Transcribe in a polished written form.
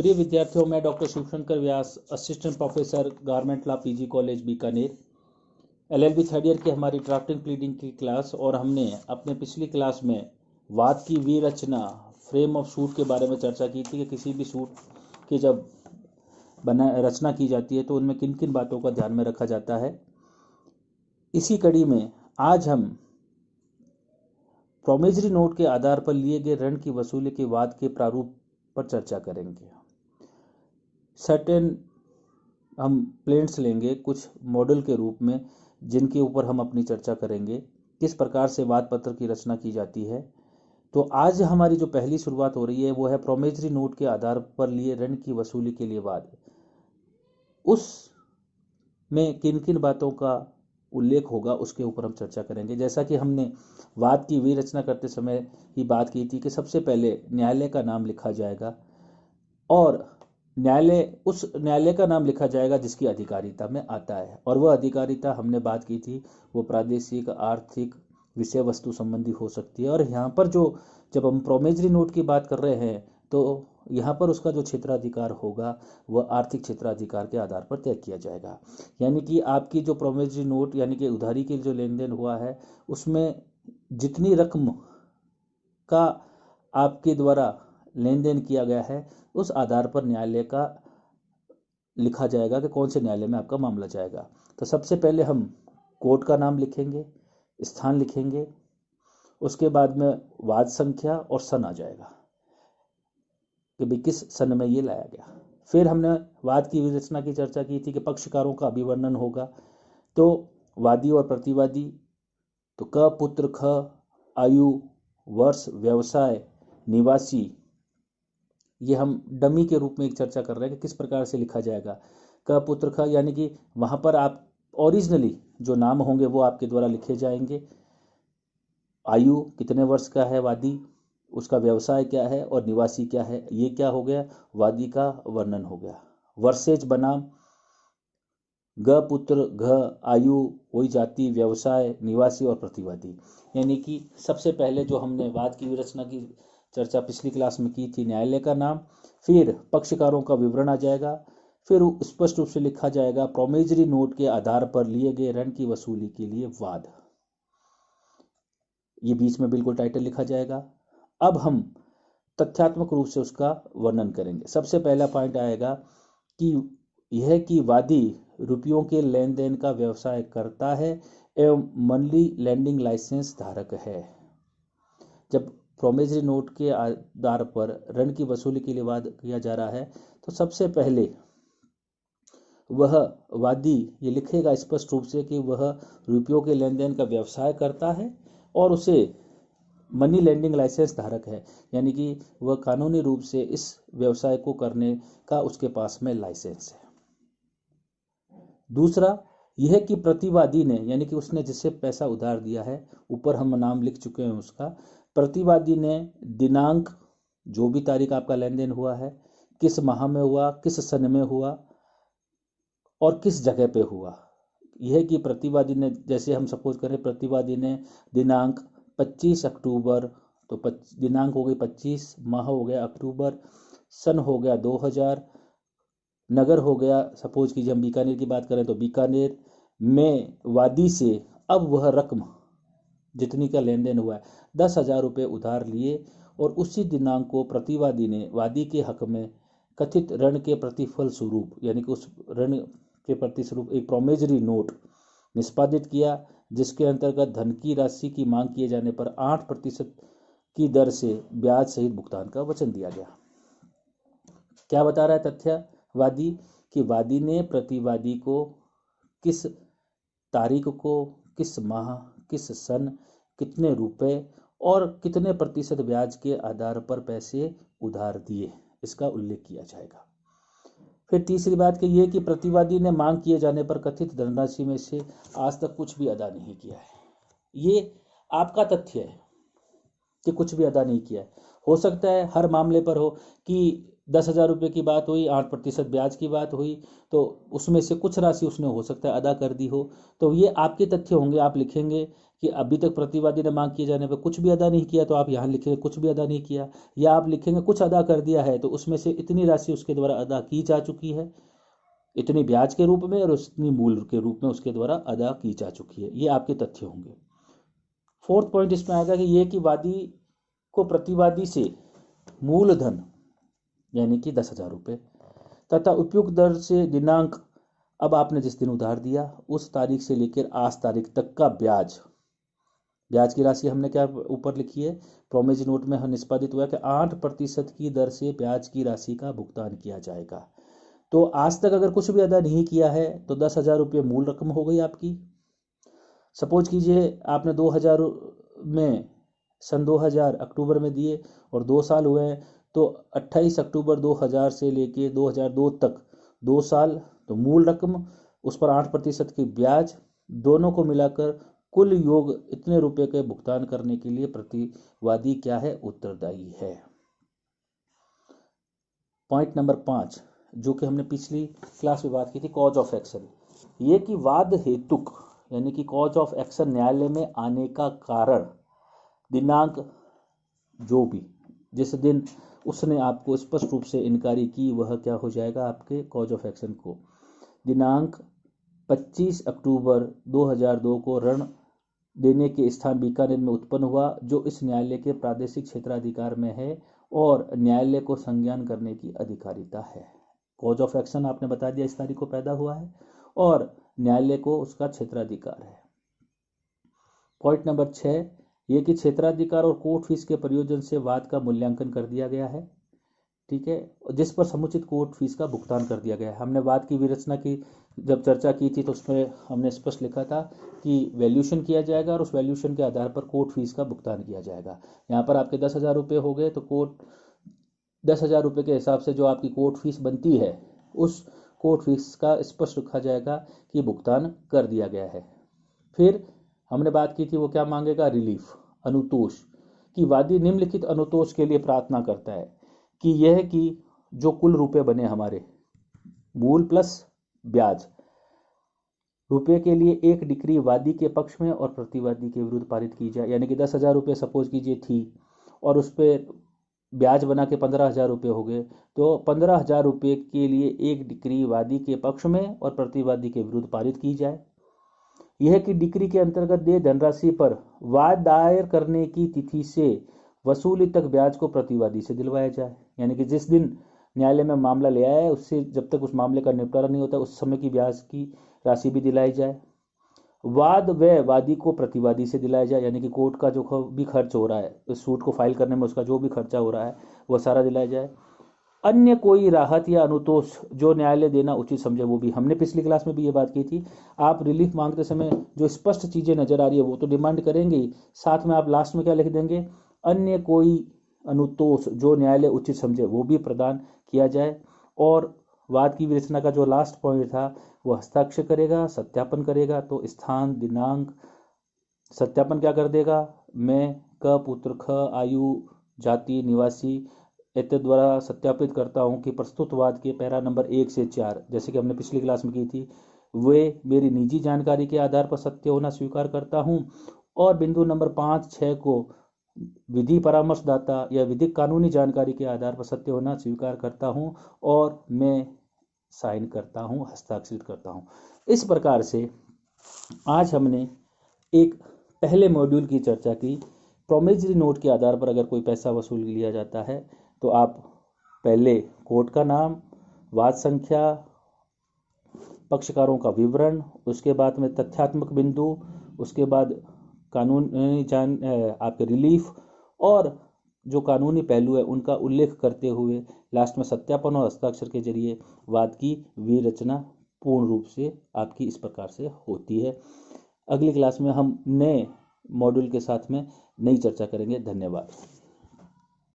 प्रिय विद्यार्थियों, मैं doctor Shivshankar Vyas, assistant professor government law PG college Bikaner, LLB third year की हमारी ड्राफ्टिंग प्लीडिंग की क्लास। और हमने अपने पिछली क्लास में वाद की विरचना, फ्रेम ऑफ सूट के बारे में चर्चा की थी कि किसी भी सूट की जब रचना की जाती है तो उनमें किन किन बातों का ध्यान में रखा जाता है। इसी कड़ी में आज हम प्रोमिसरी नोट के आधार पर लिए गए ऋण की वसूली के वाद के प्रारूप पर चर्चा करेंगे। सर्टेन हम प्लेन्स लेंगे कुछ मॉडल के रूप में, जिनके ऊपर हम अपनी चर्चा करेंगे किस प्रकार से वाद पत्र की रचना की जाती है। तो आज हमारी जो पहली शुरुआत हो रही है वो है प्रोमिसरी नोट के आधार पर लिए ऋण की वसूली के लिए वाद। उस में किन किन बातों का उल्लेख होगा उसके ऊपर हम चर्चा करेंगे। जैसा कि हमने वाद की विरचना करते समय ही बात की थी कि सबसे पहले न्यायालय का नाम लिखा जाएगा और उस न्यायालय का नाम लिखा जाएगा जिसकी अधिकारिता में आता है। और वह अधिकारिता हमने बात की थी वो प्रादेशिक, आर्थिक, विषय वस्तु संबंधी हो सकती है। और यहाँ पर जब हम प्रोमिसरी नोट की बात कर रहे हैं तो यहाँ पर उसका जो क्षेत्राधिकार होगा वह आर्थिक क्षेत्राधिकार के आधार पर तय किया जाएगा। यानी कि आपकी जो प्रोमिसरी नोट यानी कि उधारी के जो लेन देन हुआ है उसमें जितनी रकम का आपके द्वारा लेन देन किया गया है उस आधार पर न्यायालय का लिखा जाएगा कि कौन से न्यायालय में आपका मामला जाएगा। तो सबसे पहले हम कोर्ट का नाम लिखेंगे, स्थान लिखेंगे, उसके बाद में वाद संख्या और सन आ जाएगा कि भाई किस सन में ये लाया गया। फिर हमने वाद की विरचना की चर्चा की थी कि पक्षकारों का अभिवर्णन होगा। तो वादी और प्रतिवादी, तो क पुत्र, ख आयु, वर्ष, व्यवसाय, निवासी, ये हम डमी के रूप में एक चर्चा कर रहे हैं कि किस प्रकार से लिखा जाएगा। क पुत्र ख यानी कि वहाँ पर आप ओरिजिनली जो नाम होंगे वो आपके द्वारा लिखे जाएंगे। आयु कितने वर्ष का है वादी, उसका व्यवसाय क्या है और निवासी क्या है, ये क्या हो गया, वादी का वर्णन हो गया। वर्षेज बनाम ग पुत्र, घ आयु, वही जाति, व्यवसाय, निवासी और प्रतिवादी। यानी कि सबसे पहले जो हमने वाद की विरचना की चर्चा पिछली क्लास में की थी, न्यायालय का नाम, फिर पक्षकारों का विवरण आ जाएगा, फिर स्पष्ट रूप से लिखा जाएगा प्रोमिसरी नोट के आधार पर लिए गए ऋण की वसूली के लिए वाद। ये बीच में बिल्कुल टाइटल लिखा जाएगा। अब हम तथ्यात्मक रूप से उसका वर्णन करेंगे। सबसे पहला पॉइंट आएगा कि यह कि वादी रुपयों के लेन देन का व्यवसाय करता है एवं मनी लैंडिंग लाइसेंस धारक है। जब प्रोमिसरी नोट के आधार पर ऋण की वसूली के लिए वाद किया जा रहा है तो सबसे पहले वह वादी ये लिखेगा स्पष्ट रूप से कि वह रुपयों के लेन देन का व्यवसाय करता है और उसे मनी लैंडिंग लाइसेंस धारक है, यानी कि वह कानूनी रूप से इस व्यवसाय को करने का उसके पास में लाइसेंस है। दूसरा यह कि प्रतिवादी ने, यानी कि उसने जिससे पैसा उधार दिया है, ऊपर हम नाम लिख चुके हैं उसका, प्रतिवादी ने दिनांक, जो भी तारीख आपका लेन देन हुआ है, किस माह में हुआ, किस सन में हुआ और किस जगह पे हुआ। यह कि प्रतिवादी ने, जैसे हम सपोज करें प्रतिवादी ने दिनांक 25 अक्टूबर, तो दिनांक हो गई 25, माह हो गया अक्टूबर, सन हो गया 2000, नगर हो गया, सपोज कीजिए हम बीकानेर की बात करें तो बीकानेर में वादी से अब वह रकम जितनी का लेन देन हुआ है 10,000 रुपये उधार लिए और उसी दिनांक को प्रतिवादी ने वादी के हक में कथित ऋण के प्रतिफल स्वरूप, यानी कि उस ऋण के प्रतिस्वरूप एक प्रोमिसरी नोट निष्पादित किया, जिसके अंतर्गत धन की राशि की मांग किए जाने पर 8% की दर से ब्याज सहित भुगतान का वचन दिया गया। क्या बता रहा है तथ्यवादी कि वादी ने प्रतिवादी को किस तारीख को, किस माह, किस सन, कितने रुपए और कितने प्रतिशत ब्याज के आधार पर पैसे उधार दिए, इसका उल्लेख किया जाएगा। फिर तीसरी बात कि यह कि प्रतिवादी ने मांग किए जाने पर कथित धनराशि में से आज तक कुछ भी अदा नहीं किया है। ये आपका तथ्य है कि कुछ भी अदा नहीं किया है। हो सकता है हर मामले पर हो कि 10,000 रुपये की बात हुई, 8% ब्याज की बात हुई, तो उसमें से कुछ राशि उसने हो सकता है अदा कर दी हो। तो ये आपके तथ्य होंगे। आप लिखेंगे कि अभी तक प्रतिवादी ने मांग किए जाने पर कुछ भी अदा नहीं किया, तो आप यहाँ लिखेंगे कुछ भी अदा नहीं किया। या आप लिखेंगे कुछ अदा कर दिया है, तो उसमें से इतनी राशि उसके द्वारा अदा की जा चुकी है, इतनी ब्याज के रूप में और उतनी मूल के रूप में उसके द्वारा अदा की जा चुकी है। ये आपके तथ्य होंगे। फोर्थ पॉइंट इसमें आएगा कि ये कि वादी को प्रतिवादी से मूलधन यानी कि 10,000 रुपये तथा उपयुक्त दर से दिनांक, अब आपने जिस दिन उधार दिया उस तारीख से लेकर आज तारीख तक का ब्याज की राशि हमने क्या ऊपर लिखी है, प्रोमिसरी नोट में निष्पादित हुआ कि 8% की दर से ब्याज की राशि का भुगतान किया जाएगा। तो आज तक अगर कुछ भी अदा नहीं किया है तो 10,000 रुपये मूल रकम हो गई आपकी। सपोज कीजिए आपने 2000 में सन 2000 अक्टूबर में दिए और 2 साल हुए हैं, तो 28 अक्टूबर 2000 से लेके 2002 तक 2 साल, तो मूल रकम उस पर 8% की ब्याज, दोनों को मिलाकर कुल योग इतने रुपए के भुगतान करने के लिए प्रतिवादी क्या है, उत्तरदायी है। पॉइंट नंबर 5 जो कि हमने पिछली क्लास में बात की थी, कॉज ऑफ एक्शन। ये कि वाद हेतुक यानी कि कॉज ऑफ एक्शन न्यायालय में आने का कारण, दिनांक जो भी जिस दिन उसने आपको स्पष्ट रूप से इनकारी की वह क्या हो जाएगा आपके कॉज ऑफ एक्शन को। दिनांक 25 अक्टूबर 2002 को ऋण देने के स्थान बीकानेर में उत्पन्न हुआ, जो इस न्यायालय के प्रादेशिक क्षेत्राधिकार में है और न्यायालय को संज्ञान करने की अधिकारिता है। कॉज ऑफ एक्शन आपने बता दिया, इस तारीख को पैदा हुआ है और न्यायालय को उसका क्षेत्राधिकार है। पॉइंट नंबर 6 ये कि क्षेत्राधिकार और कोर्ट फीस के प्रयोजन से वाद का मूल्यांकन कर दिया गया है, ठीक है, जिस पर समुचित कोर्ट फीस का भुगतान कर दिया गया है। हमने वाद की विरचना की जब चर्चा की थी तो उसमें हमने स्पष्ट लिखा था कि वैल्यूशन किया जाएगा और उस वैल्यूशन के आधार पर कोर्ट फीस का भुगतान किया जाएगा। यहाँ पर आपके 10,000 रुपये हो गए, तो कोर्ट 10,000 रुपये के हिसाब से जो आपकी कोर्ट फीस बनती है उस कोर्ट फीस का स्पष्ट रखा जाएगा कि भुगतान कर दिया गया है। फिर हमने बात की थी वो क्या मांगेगा, रिलीफ, अनुतोष, कि वादी निम्नलिखित अनुतोष के लिए प्रार्थना करता है कि यह कि जो कुल रुपए बने हमारे मूल प्लस ब्याज रुपए के लिए एक डिक्री वादी के पक्ष में और प्रतिवादी के विरुद्ध पारित की जाए। यानी कि 10,000 रुपये सपोज कीजिए थी और उस पर ब्याज बना के 15,000 रुपये हो गए, तो 15,000 रुपये के लिए एक डिक्री वादी के पक्ष में और प्रतिवादी के विरुद्ध पारित की जाए। यह कि डिक्री के अंतर्गत दे धनराशि पर वाद दायर करने की तिथि से वसूली तक ब्याज को प्रतिवादी से दिलवाया जाए। यानी कि जिस दिन न्यायालय में मामला ले आया है उससे जब तक उस मामले का निपटारा नहीं होता उस समय की ब्याज की राशि भी दिलाई जाए। वाद व वादी को प्रतिवादी से दिलाया जाए, यानी कि कोर्ट का जो भी खर्च हो रहा है इस सूट को फाइल करने में उसका जो भी खर्चा हो रहा है वह सारा दिलाया जाए। अन्य कोई राहत या अनुतोष जो न्यायालय देना उचित समझे वो भी, हमने पिछली क्लास में भी ये बात की थी। आप रिलीफ मांगते समय जो स्पष्ट चीज़ें नजर आ रही है वो तो डिमांड करेंगे, साथ में आप लास्ट में क्या लिख देंगे, अन्य कोई अनुतोष जो न्यायालय उचित समझे वो भी प्रदान किया जाए। और वाद की विवेचना का जो लास्ट पॉइंट था वो हस्ताक्षर करेगा, सत्यापन करेगा, तो स्थान दिनांक सत्यापन क्या कर देगा, मैं क पुत्र ख आयु जाति निवासी इत्यादि द्वारा सत्यापित करता हूं कि प्रस्तुत वाद के पैरा नंबर 1 से 4 जैसे कि हमने पिछली क्लास में की थी वे मेरी निजी जानकारी के आधार पर सत्य होना स्वीकार करता हूं, और बिंदु नंबर 5, 6 को विधि परामर्शदाता या विधिक कानूनी जानकारी के आधार पर सत्य होना स्वीकार करता हूं और मैं साइन करता हूं, हस्ताक्षरित करता हूं। इस प्रकार से आज हमने एक पहले मॉड्यूल की चर्चा की। प्रोमिसरी नोट के आधार पर अगर कोई पैसा वसूल लिया जाता है तो आप पहले कोर्ट का नाम, वाद संख्या, पक्षकारों का विवरण, उसके बाद में तथ्यात्मक बिंदु, उसके बाद कानूनी आपके रिलीफ और जो कानूनी पहलू है उनका उल्लेख करते हुए लास्ट में सत्यापन और हस्ताक्षर के जरिए वाद की विरचना पूर्ण रूप से आपकी इस प्रकार से होती है। अगली क्लास में हम नए मॉड्यूल के साथ में नई चर्चा करेंगे। धन्यवाद।